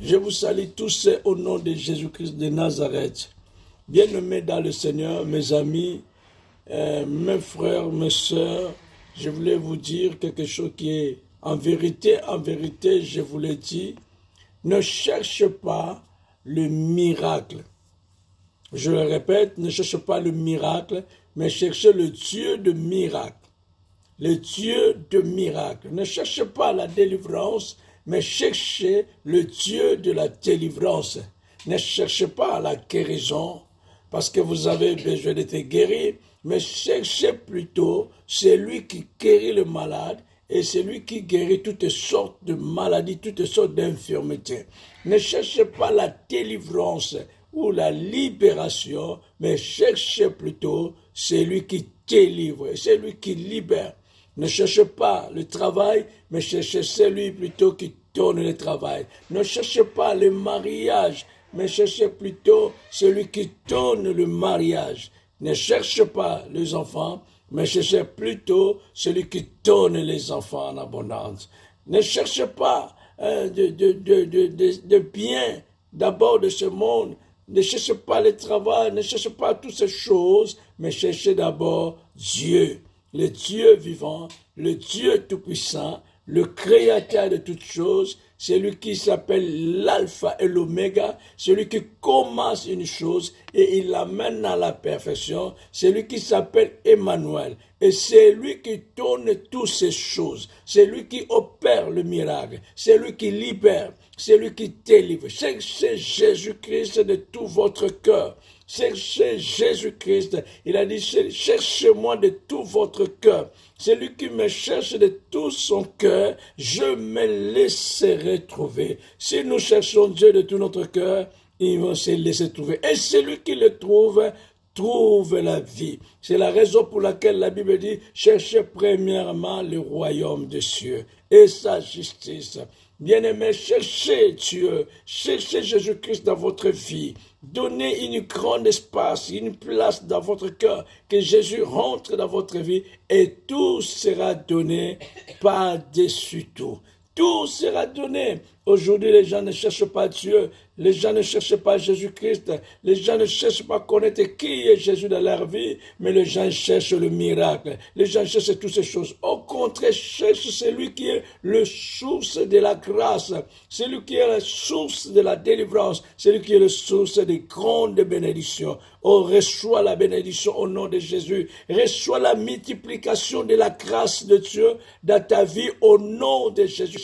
Je vous salue tous au nom de Jésus-Christ de Nazareth. Bien-aimés dans le Seigneur, mes amis, mes frères, mes sœurs, je voulais vous dire quelque chose qui est en vérité, je vous l'ai dit, ne cherche pas le miracle. Je le répète, ne cherche pas le miracle, mais cherchez le Dieu de miracle. Le Dieu de miracle. Ne cherchez pas la délivrance, mais cherchez le Dieu de la délivrance. Ne cherchez pas la guérison, parce que vous avez besoin d'être guéri, mais cherchez plutôt celui qui guérit le malade et celui qui guérit toutes sortes de maladies, toutes sortes d'infirmités. Ne cherchez pas la délivrance ou la libération, mais cherchez plutôt celui qui délivre, celui qui libère. Ne cherchez pas le travail, mais cherchez celui plutôt qui donne le travail. Ne cherchez pas le mariage, mais cherchez plutôt celui qui donne le mariage. Ne cherchez pas les enfants, mais cherchez plutôt celui qui donne les enfants en abondance. Ne cherchez pas de bien d'abord de ce monde. Ne cherchez pas le travail, ne cherchez pas toutes ces choses, mais cherchez d'abord Dieu. Le Dieu vivant, le Dieu tout-puissant, le créateur de toutes choses, celui qui s'appelle l'alpha et l'oméga, celui qui commence une chose et il l'amène à la perfection, celui qui s'appelle Emmanuel. Et c'est lui qui donne toutes ces choses, c'est lui qui opère le miracle, c'est lui qui libère, c'est lui qui délivre. Cherchez Jésus-Christ de tout votre cœur. Cherchez Jésus-Christ. Il a dit, cherchez-moi de tout votre cœur. Celui qui me cherche de tout son cœur, je me laisserai trouver. Si nous cherchons Dieu de tout notre cœur, il va se laisser trouver. Et celui qui le trouve la vie. C'est la raison pour laquelle la Bible dit, cherchez premièrement le royaume des cieux et sa justice. Bien-aimés, cherchez Dieu, cherchez Jésus-Christ dans votre vie. Donnez une grande espace, une place dans votre cœur, que Jésus rentre dans votre vie et tout sera donné par-dessus tout. Tout sera donné. Aujourd'hui, les gens ne cherchent pas Dieu. Les gens ne cherchent pas Jésus-Christ. Les gens ne cherchent pas connaître qui est Jésus dans leur vie, mais les gens cherchent le miracle. Les gens cherchent toutes ces choses. Au contraire, cherchent celui qui est le source de la grâce, celui qui est la source de la délivrance, celui qui est la source des grandes bénédictions. Oh, reçois la bénédiction au nom de Jésus. Reçois la multiplication de la grâce de Dieu dans ta vie au nom de Jésus.